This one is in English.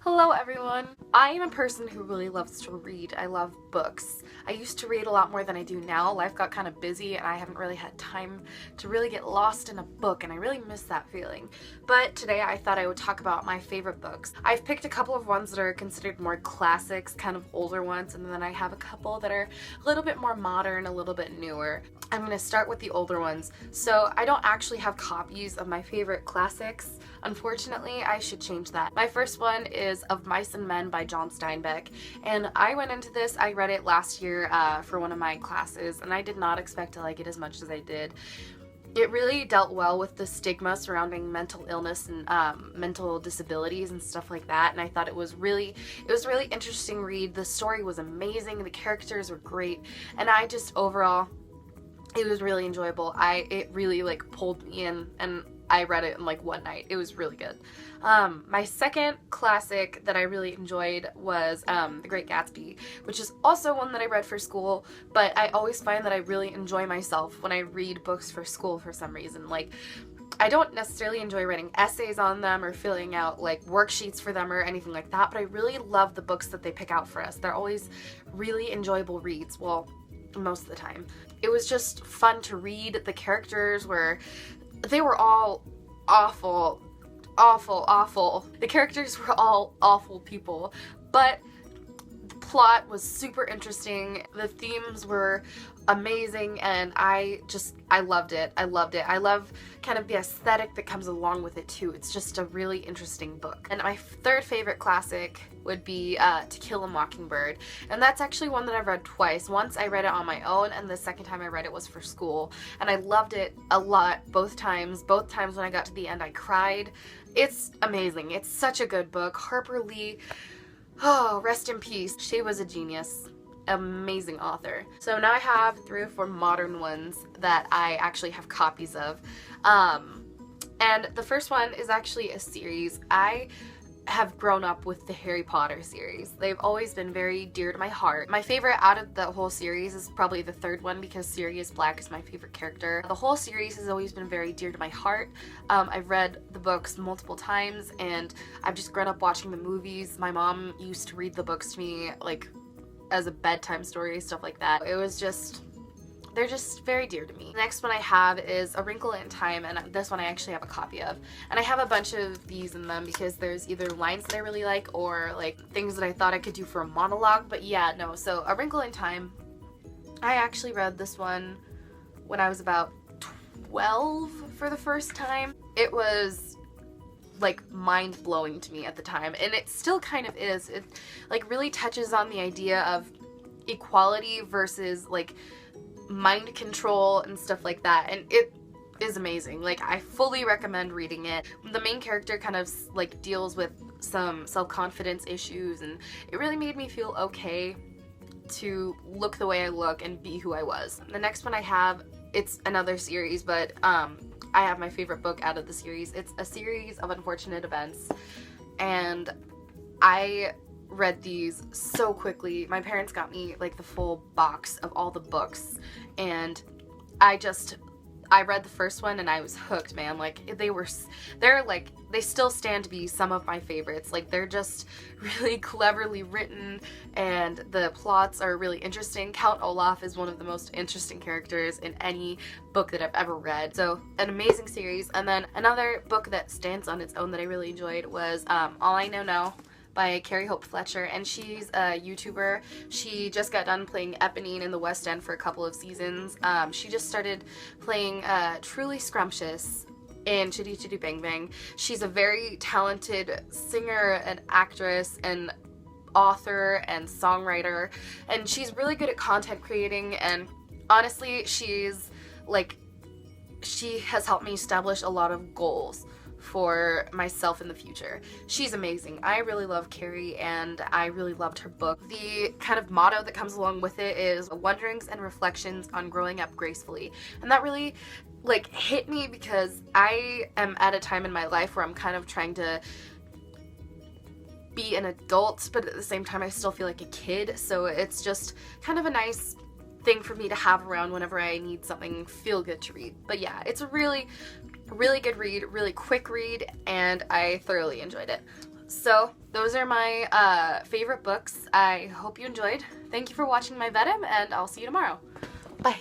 Hello everyone! I am a person who really loves to read. I love books. I used to read a lot more than I do now. Life got kind of busy and I haven't really had time to really get lost in a book, and I really miss that feeling. But today I thought I would talk about my favorite books. I've picked a couple of ones that are considered more classics, kind of older ones, and then I have a couple that are a little bit more modern, a little bit newer. I'm going to start with the older ones. So I don't actually have copies of my favorite classics. Unfortunately, I should change that. My first one is Of Mice and Men by John Steinbeck, and I went into this, I read it last year for one of my classes, and I did not expect to like it as much as I did. It really dealt well with the stigma surrounding mental illness and mental disabilities and stuff like that, and I thought it was a really interesting read. The story was amazing, the characters were great, and I just overall, it was really enjoyable. It really pulled me in, and I read it in one night. It was really good. My second classic that I really enjoyed was The Great Gatsby, which is also one that I read for school, but I always find that I really enjoy myself when I read books for school for some reason. I don't necessarily enjoy writing essays on them or filling out worksheets for them or anything like that, but I really love the books that they pick out for us. They're always really enjoyable reads. Well, most of the time. It was just fun to read. The characters were all awful. The characters were all awful people, but the plot was super interesting. The themes were amazing, and I loved it. I love kind of the aesthetic that comes along with it too. It's just a really interesting book. And my third favorite classic would be To Kill a Mockingbird, and that's actually one that I've read twice. Once I read it on my own, and the second time I read it was for school, and I loved it a lot both times. Both times when I got to the end I cried. It's amazing. It's such a good book. Harper Lee, oh, rest in peace. She was a genius. Amazing author. So now I have 3 or 4 modern ones that I actually have copies of. And the first one is actually a series. I have grown up with the Harry Potter series. They've always been very dear to my heart. My favorite out of the whole series is probably the third one, because Sirius Black is my favorite character. The whole series has always been very dear to my heart. I've read the books multiple times, and I've just grown up watching the movies. My mom used to read the books to me as a bedtime story, stuff like that. They're just very dear to me. The next one I have is A Wrinkle in Time, and this one I actually have a copy of. And I have a bunch of these in them because there's either lines that I really like or things that I thought I could do for a monologue, but yeah, no. So A Wrinkle in Time, I actually read this one when I was about 12 for the first time. It was mind-blowing to me at the time, and it still kind of is. It really touches on the idea of equality versus mind control and stuff like that, and it is amazing. I fully recommend reading it. The main character kind of deals with some self-confidence issues, and it really made me feel okay to look the way I look and be who I was. The next one I have, it's another series, but I have my favorite book out of the series. It's A Series of Unfortunate Events, and I read these so quickly. My parents got me the full box of all the books, and I read the first one and I was hooked, man. They still stand to be some of my favorites. They're just really cleverly written, and the plots are really interesting. Count Olaf is one of the most interesting characters in any book that I've ever read. So an amazing series. And then another book that stands on its own that I really enjoyed was All I Know Now by Carrie Hope Fletcher, and she's a YouTuber. She just got done playing Eponine in the West End for a couple of seasons. She just started playing Truly Scrumptious in Chitty Chitty Bang Bang. She's a very talented singer and actress and author and songwriter, and she's really good at content creating, and honestly, she has helped me establish a lot of goals for myself in the future. She's amazing. I really love Carrie, and I really loved her book. The kind of motto that comes along with it is Wonderings and Reflections on Growing Up Gracefully, and that really hit me because I am at a time in my life where I'm kind of trying to be an adult, but at the same time I still feel like a kid, so it's just kind of a nice thing for me to have around whenever I need something feel good to read. But yeah, it's a really good read, really quick read, and I thoroughly enjoyed it. So those are my favorite books. I hope you enjoyed. Thank you for watching my VEDIM, and I'll see you tomorrow. Bye.